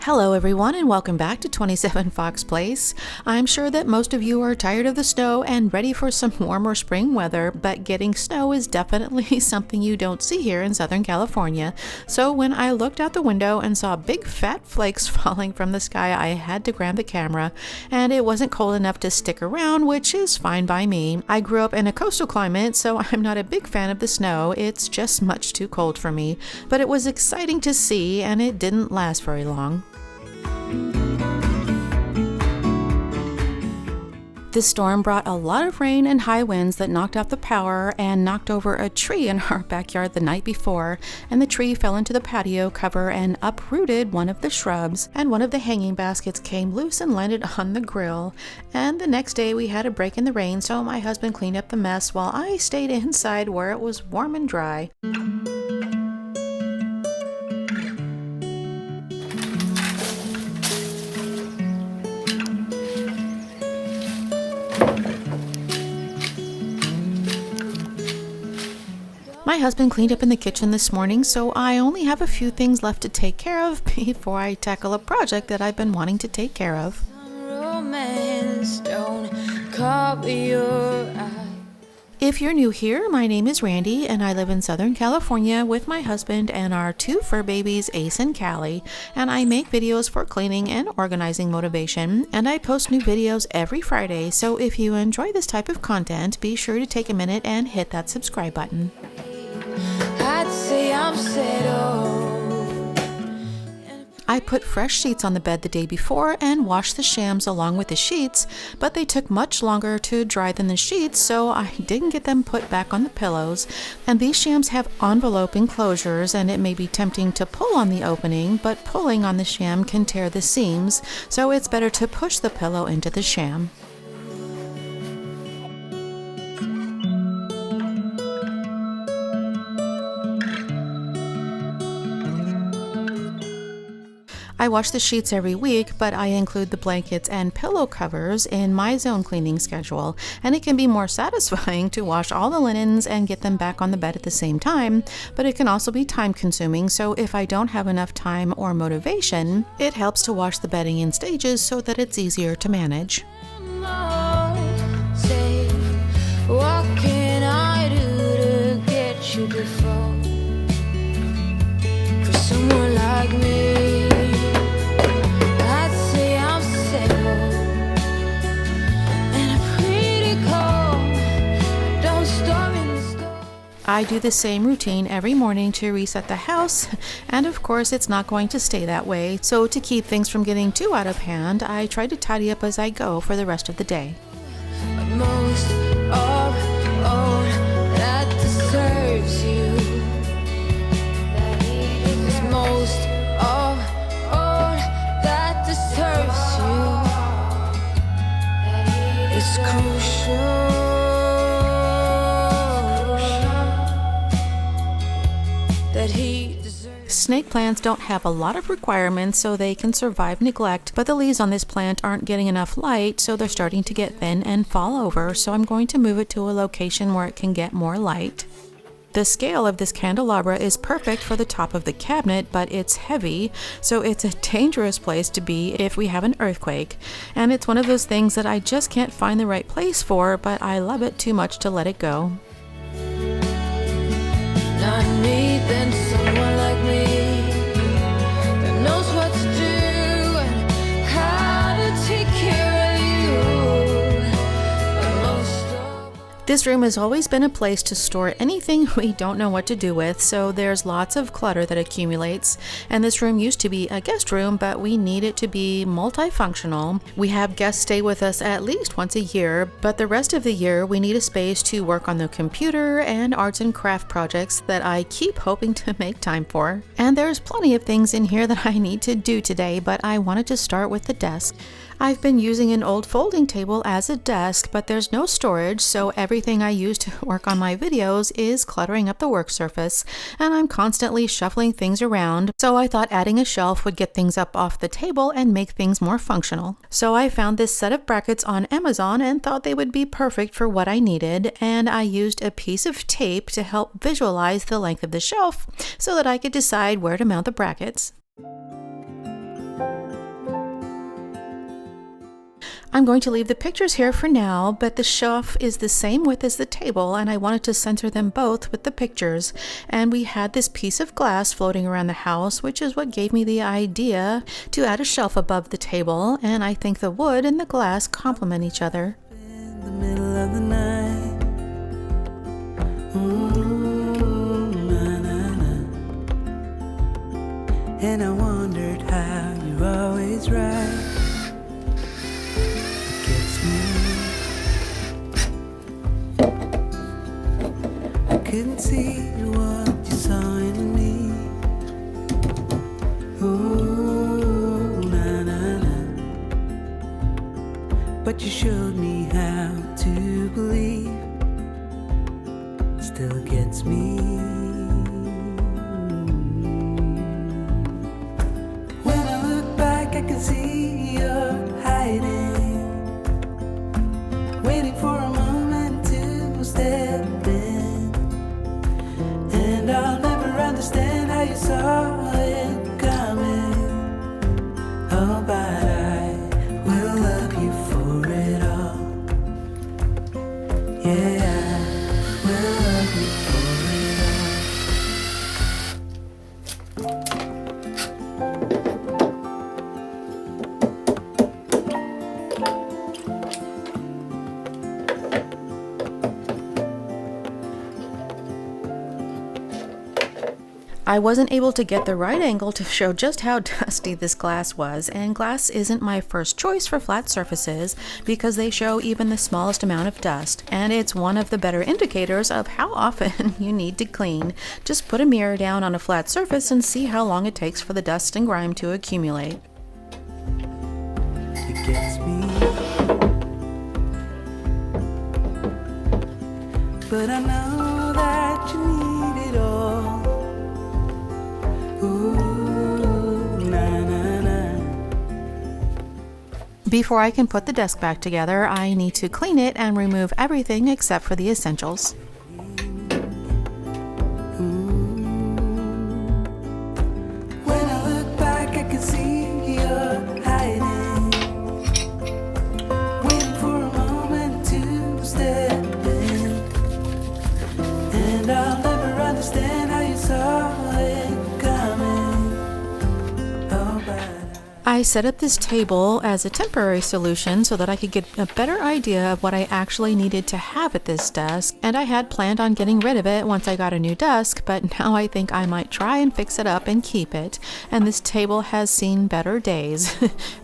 Hello everyone and welcome back to 27 Fox Place. I'm sure that most of you are tired of the snow and ready for some warmer spring weather, but getting snow is definitely something you don't see here in Southern California. So when I looked out the window and saw big fat flakes falling from the sky, I had to grab the camera, and it wasn't cold enough to stick around, which is fine by me. I grew up in a coastal climate, so I'm not a big fan of the snow. It's just much too cold for me, but it was exciting to see and it didn't last very long. This storm brought a lot of rain and high winds that knocked out the power and knocked over a tree in our backyard the night before, and the tree fell into the patio cover and uprooted one of the shrubs, and one of the hanging baskets came loose and landed on the grill. And the next day we had a break in the rain, so my husband cleaned up the mess while I stayed inside where it was warm and dry. My husband cleaned up in the kitchen this morning, so I only have a few things left to take care of before I tackle a project that I've been wanting to take care of. If you're new here, my name is Randy and I live in Southern California with my husband and our two fur babies, Ace and Callie, and I make videos for cleaning and organizing motivation, and I post new videos every Friday, so if you enjoy this type of content, be sure to take a minute and hit that subscribe button. I'd say I'm settled. I put fresh sheets on the bed the day before and washed the shams along with the sheets, but they took much longer to dry than the sheets, so I didn't get them put back on the pillows. And these shams have envelope enclosures, and it may be tempting to pull on the opening, but pulling on the sham can tear the seams, so it's better to push the pillow into the sham. I wash the sheets every week, but I include the blankets and pillow covers in my zone cleaning schedule, and it can be more satisfying to wash all the linens and get them back on the bed at the same time, but it can also be time consuming, so if I don't have enough time or motivation, it helps to wash the bedding in stages so that it's easier to manage. What can I do to get you to fall for someone like me? I do the same routine every morning to reset the house, and of course it's not going to stay that way, so to keep things from getting too out of hand, I try to tidy up as I go for the rest of the day. Most of all that deserves you, most of all that deserves you, it's crucial. Snake plants don't have a lot of requirements, so they can survive neglect, but the leaves on this plant aren't getting enough light, so they're starting to get thin and fall over, so I'm going to move it to a location where it can get more light. The scale of this candelabra is perfect for the top of the cabinet, but it's heavy, so it's a dangerous place to be if we have an earthquake. And it's one of those things that I just can't find the right place for, but I love it too much to let it go. Not me, then someone like me that knows what to do and how to take care of you. This room has always been a place to store anything we don't know what to do with, so there's lots of clutter that accumulates. And this room used to be a guest room, but we need it to be multifunctional. We have guests stay with us at least once a year, but the rest of the year we need a space to work on the computer and arts and craft projects that I keep hoping to make time for. And there's plenty of things in here that I need to do today, but I wanted to start with the desk. I've been using an old folding table as a desk, but there's no storage, so everything I use to work on my videos is cluttering up the work surface, and I'm constantly shuffling things around, so I thought adding a shelf would get things up off the table and make things more functional. So I found this set of brackets on Amazon and thought they would be perfect for what I needed, and I used a piece of tape to help visualize the length of the shelf so that I could decide where to mount the brackets. I'm going to leave the pictures here for now, but the shelf is the same width as the table, and I wanted to center them both with the pictures. And we had this piece of glass floating around the house, which is what gave me the idea to add a shelf above the table, and I think the wood and the glass complement each other. In the middle of the night, ooh, na, na, na. And I wondered how you're always right. I couldn't see what you saw in me. Ooh, na na na. But you showed me how to believe. Still gets me. When I look back, I can see you're hiding, waiting for a moment to step in. And I'll never understand how you saw it coming. Oh, but I will love you for it all. Yeah, I will love you for it I wasn't able to get the right angle to show just how dusty this glass was, and glass isn't my first choice for flat surfaces because they show even the smallest amount of dust, and it's one of the better indicators of how often you need to clean. Just put a mirror down on a flat surface and see how long it takes for the dust and grime to accumulate. It gets me. But I know that you need it all. Ooh, na, na, na. Before I can put the desk back together, I need to clean it and remove everything except for the essentials. When I look back, I can see you're hiding, waiting for a moment to step in. And I'll never understand how you saw it coming. Oh, but I set up this table as a temporary solution so that I could get a better idea of what I actually needed to have at this desk, and I had planned on getting rid of it once I got a new desk, but now I think I might try and fix it up and keep it, and this table has seen better days.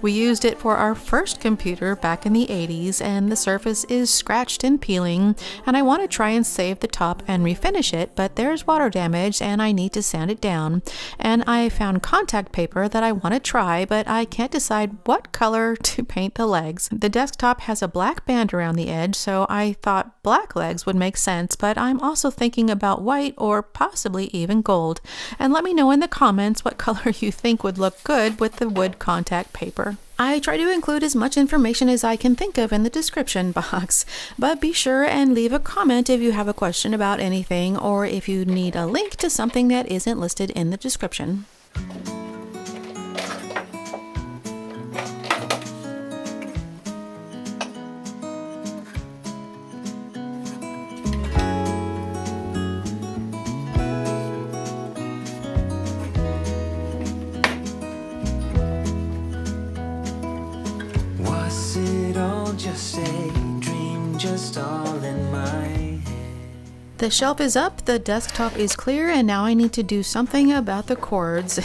We used it for our first computer back in the 80s, and the surface is scratched and peeling, and I want to try and save the top and refinish it, but there's water damage and I need to sand it down, and I found contact paper that I want to try, but I can't decide what color to paint the legs. The desktop has a black band around the edge, so I thought black legs would make sense, but I'm also thinking about white or possibly even gold. And let me know in the comments what color you think would look good with the wood contact paper. I try to include as much information as I can think of in the description box, but be sure and leave a comment if you have a question about anything or if you need a link to something that isn't listed in the description. was it all just a dream, just all in my head? The shelf is up, the desktop is clear, and now I need to do something about the cords.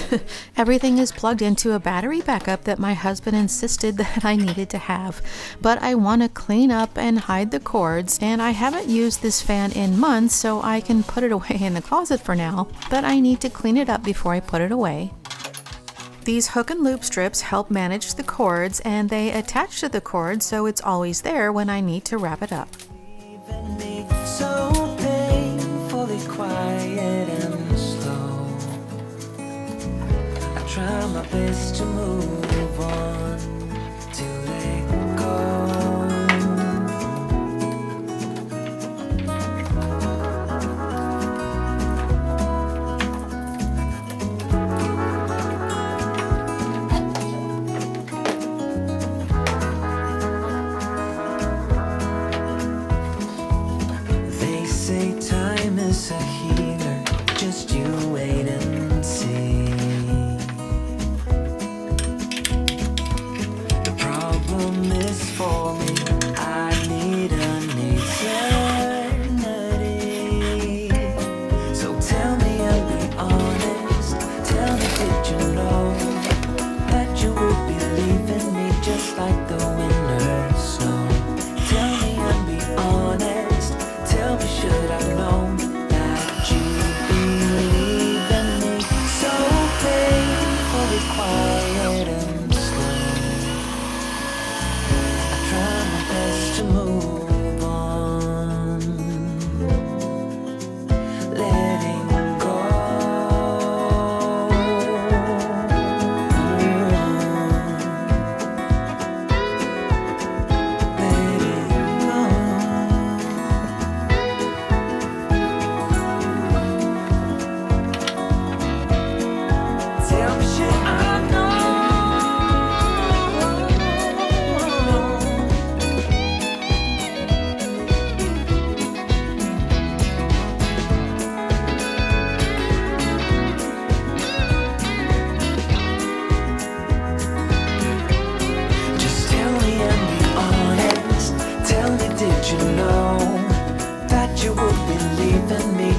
Everything is plugged into a battery backup that my husband insisted that I needed to have. But I want to clean up and hide the cords, and I haven't used this fan in months, so I can put it away in the closet for now, but I need to clean it up before I put it away. These hook and loop strips help manage the cords, and they attach to the cord so it's always there when I need to wrap it up. Leaving me so painfully quiet and slow. I try my best to move on, to let go.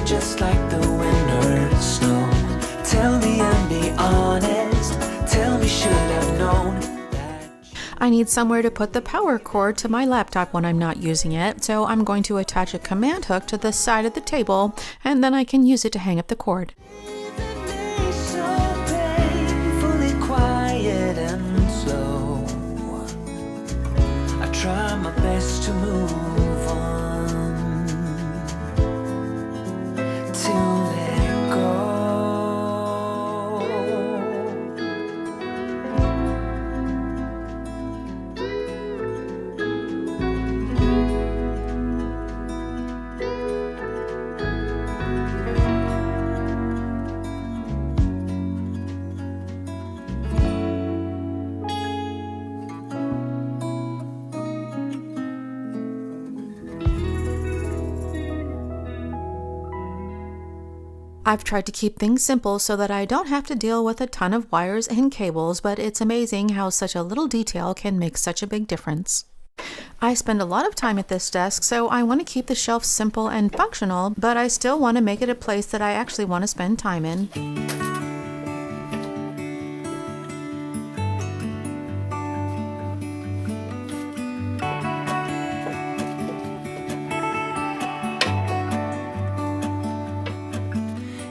just like the winter snow. Tell me and be honest. Tell me, should have known. I need somewhere to put the power cord to my laptop when I'm not using it, so I'm going to attach a command hook to the side of the table, and then I can use it to hang up the cord. So painfully quiet and slow. I try my best to move on, to let go. I've tried to keep things simple so that I don't have to deal with a ton of wires and cables, but it's amazing how such a little detail can make such a big difference. I spend a lot of time at this desk, so I want to keep the shelf simple and functional, but I still want to make it a place that I actually want to spend time in.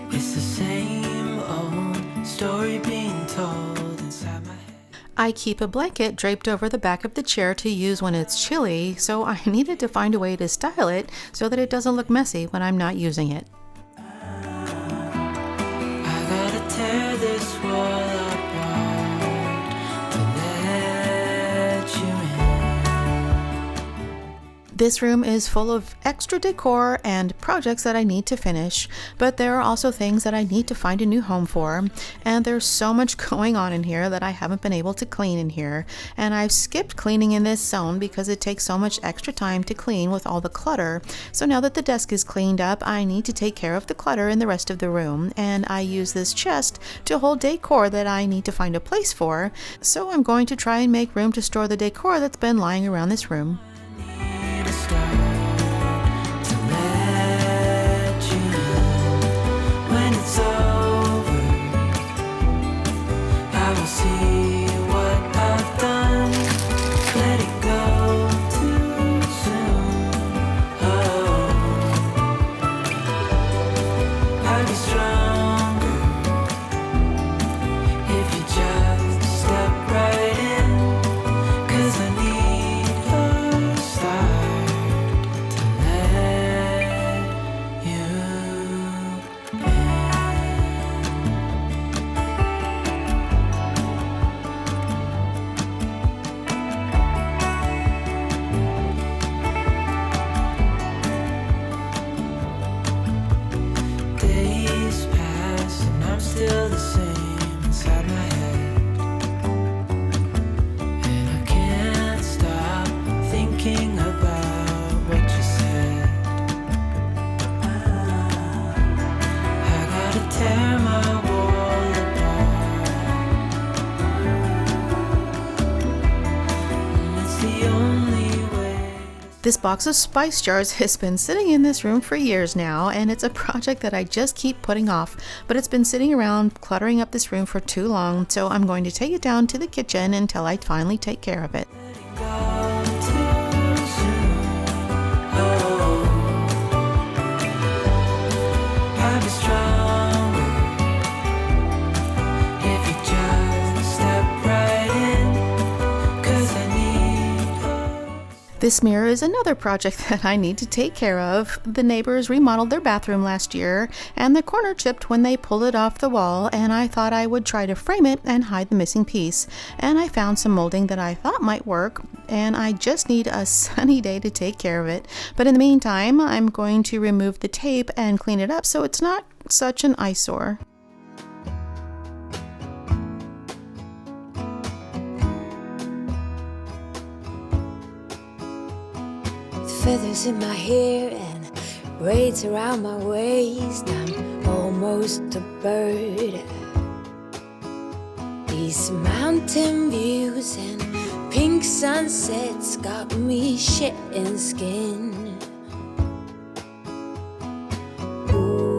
It's the same old story being told inside my head. I keep a blanket draped over the back of the chair to use when it's chilly, so I needed to find a way to style it so that it doesn't look messy when I'm not using it. I gotta tear this wall apart to let you in. This room is full of extra decor and projects that I need to finish, but there are also things that I need to find a new home for, and there's so much going on in here that I haven't been able to clean in here, and I've skipped cleaning in this zone because it takes so much extra time to clean with all the clutter. So now that the desk is cleaned up, I need to take care of the clutter in the rest of the room, and I use this chest to hold decor that I need to find a place for, so I'm going to try and make room to store the decor that's been lying around this room. Need a start to let you in. When it's over, I will see what I've done. Let it go too soon. Oh, I'll be stronger if you just step right in. 'Cause I need a start to let you in. Days pass and I'm still the same inside my head. And I can't stop thinking about what you said. I gotta tear my wall apart. It's the only way. This box of spice jars has been sitting in this room for years now, and it's a project that I just keep putting off, but it's been sitting around cluttering up this room for too long, so I'm going to take it down to the kitchen until I finally take care of it. Go too soon. Oh, I'll be stronger if you just step right in. 'Cause I need a This mirror is another project that I need to take care of. The neighbors remodeled their bathroom last year, and the corner chipped when they pulled it off the wall, and I thought I would try to frame it and hide the missing piece. And I found some molding that I thought might work, and I just need a sunny day to take care of it. But in the meantime, I'm going to remove the tape and clean it up so it's not such an eyesore. Feathers in my hair and braids around my waist. I'm almost a bird. These mountain views and pink sunsets got me shedding skin. Ooh.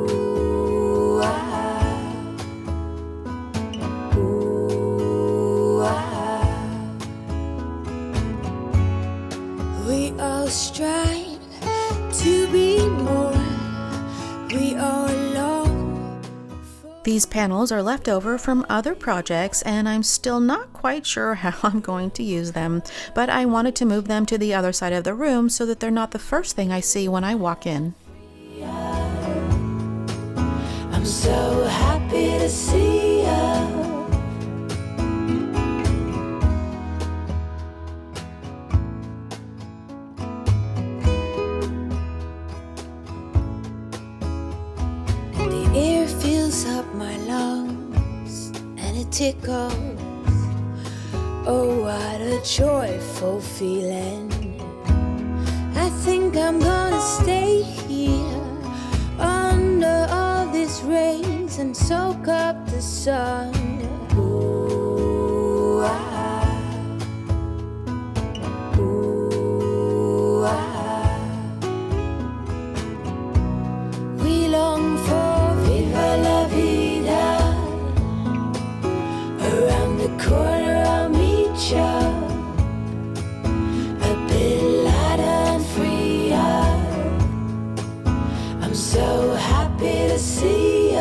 These panels are left over from other projects, and I'm still not quite sure how I'm going to use them, but I wanted to move them to the other side of the room so that they're not the first thing I see when I walk in. I'm so happy to see you. Air fills up my lungs and it tickles. Oh, what a joyful feeling. I think I'm gonna stay here under all these rays and soak up the sun. Ooh, ooh, we long for Viva La Vida. Around the corner I'll meet you, a bit lighter and freer. I'm so happy to see you.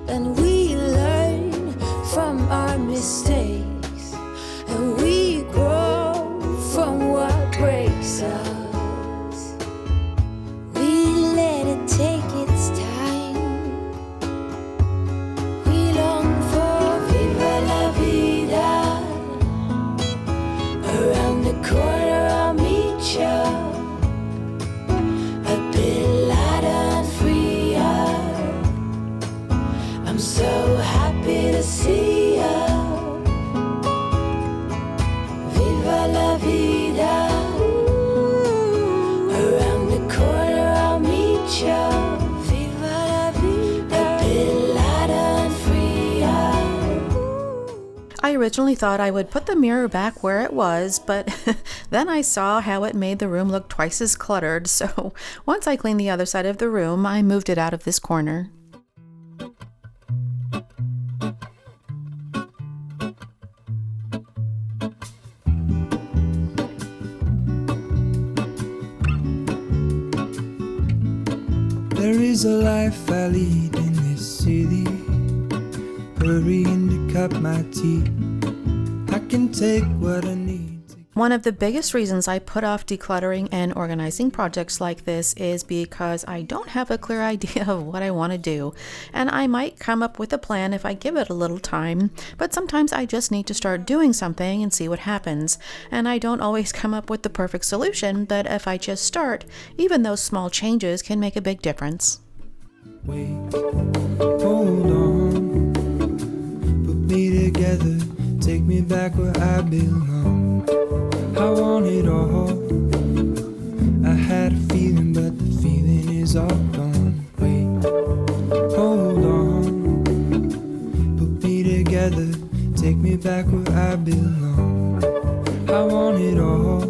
And we learn from our mistakes, and we grow from what breaks us. Take its time. We long for Viva La Vida. Around the corner I'll meet you, a bit lighter and freer. I'm so happy to see you. Viva La Vida. Around the corner I'll meet you. I originally thought I would put the mirror back where it was, but then I saw how it made the room look twice as cluttered, so once I cleaned the other side of the room, I moved it out of this corner. There is a life I lead in this city, hurrying to cut my teeth. I can take what I need. One of the biggest reasons I put off decluttering and organizing projects like this is because I don't have a clear idea of what I want to do, and I might come up with a plan if I give it a little time, but sometimes I just need to start doing something and see what happens, and I don't always come up with the perfect solution, but if I just start, even those small changes can make a big difference. Wait, hold on, put me together, take me back where I belong. I want it all. I had a feeling, but the feeling is all gone. Wait, hold on, put me together, take me back where I belong. I want it all.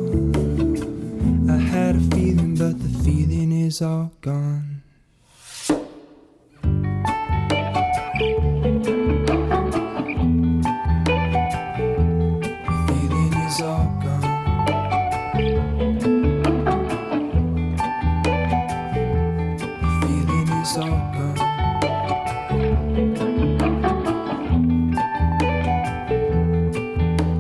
I had a feeling, but the feeling is all gone.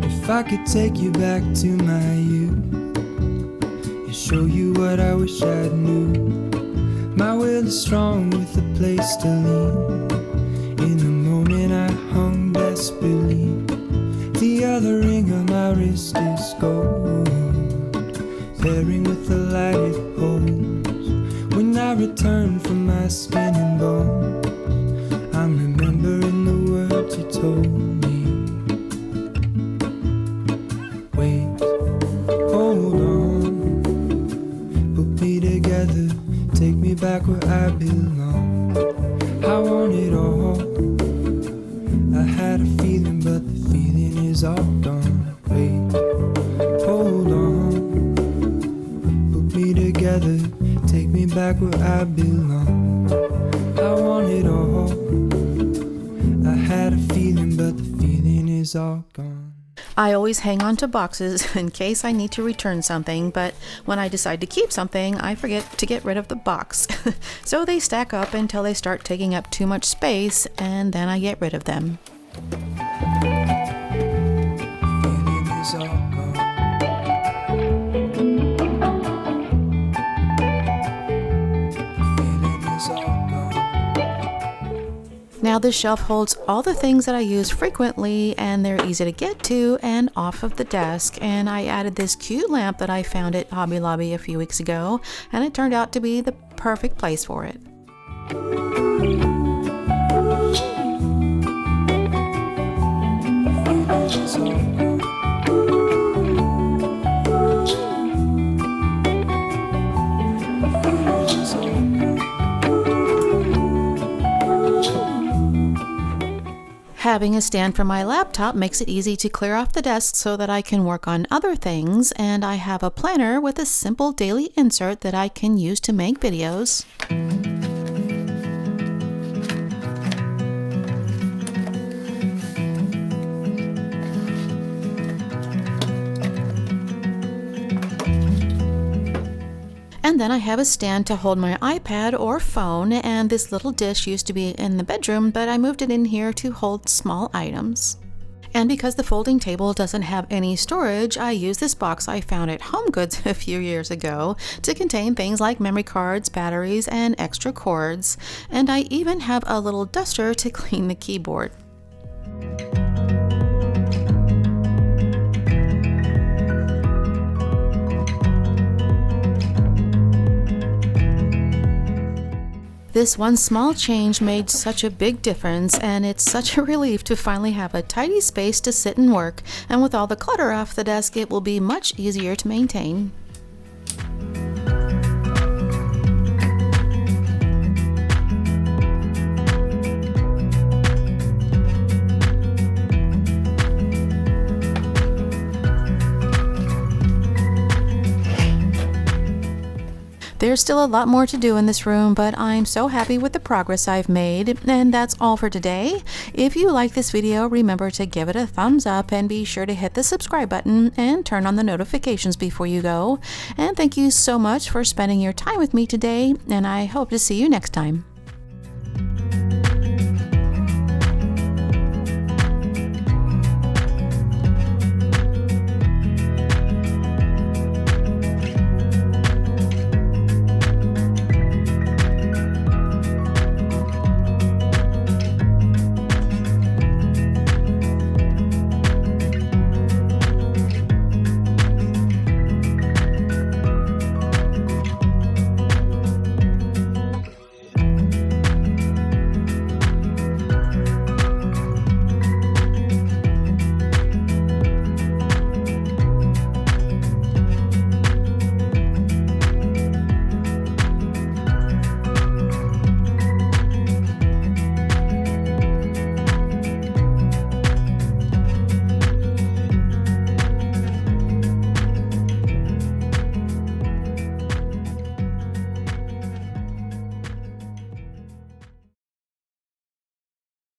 If I could take you back to my youth and show you what I wish I knew. My will is strong with a place to lean. In the moment I hung desperately. The other ring on my wrist is gold, pairing with the light it holds. When I return from my skin and bones, I'm remembering the words you told me. Wait, hold on, put me together, take me back where I belong. I want it all. I had a feeling, but the feeling is all gone. Wait, hold on, put me together, take me back where I belong. I want it all. I had a feeling, but the feeling is all gone. I always hang on to boxes in case I need to return something, but when I decide to keep something, I forget to get rid of the box. So they stack up until they start taking up too much space, and then I get rid of them. Feeling is all gone. Feeling is all gone. Now this shelf holds all the things that I use frequently, and they're easy to get to and off of the desk. And I added this cute lamp that I found at Hobby Lobby a few weeks ago, and it turned out to be the perfect place for it. Feeling is all gone. Feeling is all gone. Having a stand for my laptop makes it easy to clear off the desk so that I can work on other things, and I have a planner with a simple daily insert that I can use to make videos. And then I have a stand to hold my iPad or phone, and this little dish used to be in the bedroom, but I moved it in here to hold small items. And because the folding table doesn't have any storage, I use this box I found at HomeGoods a few years ago to contain things like memory cards, batteries, and extra cords. And I even have a little duster to clean the keyboard. This one small change made such a big difference, and it's such a relief to finally have a tidy space to sit and work, and with all the clutter off the desk, it will be much easier to maintain. There's still a lot more to do in this room, but I'm so happy with the progress I've made, and that's all for today. If you like this video, remember to give it a thumbs up and be sure to hit the subscribe button and turn on the notifications before you go. And thank you so much for spending your time with me today, and I hope to see you next time.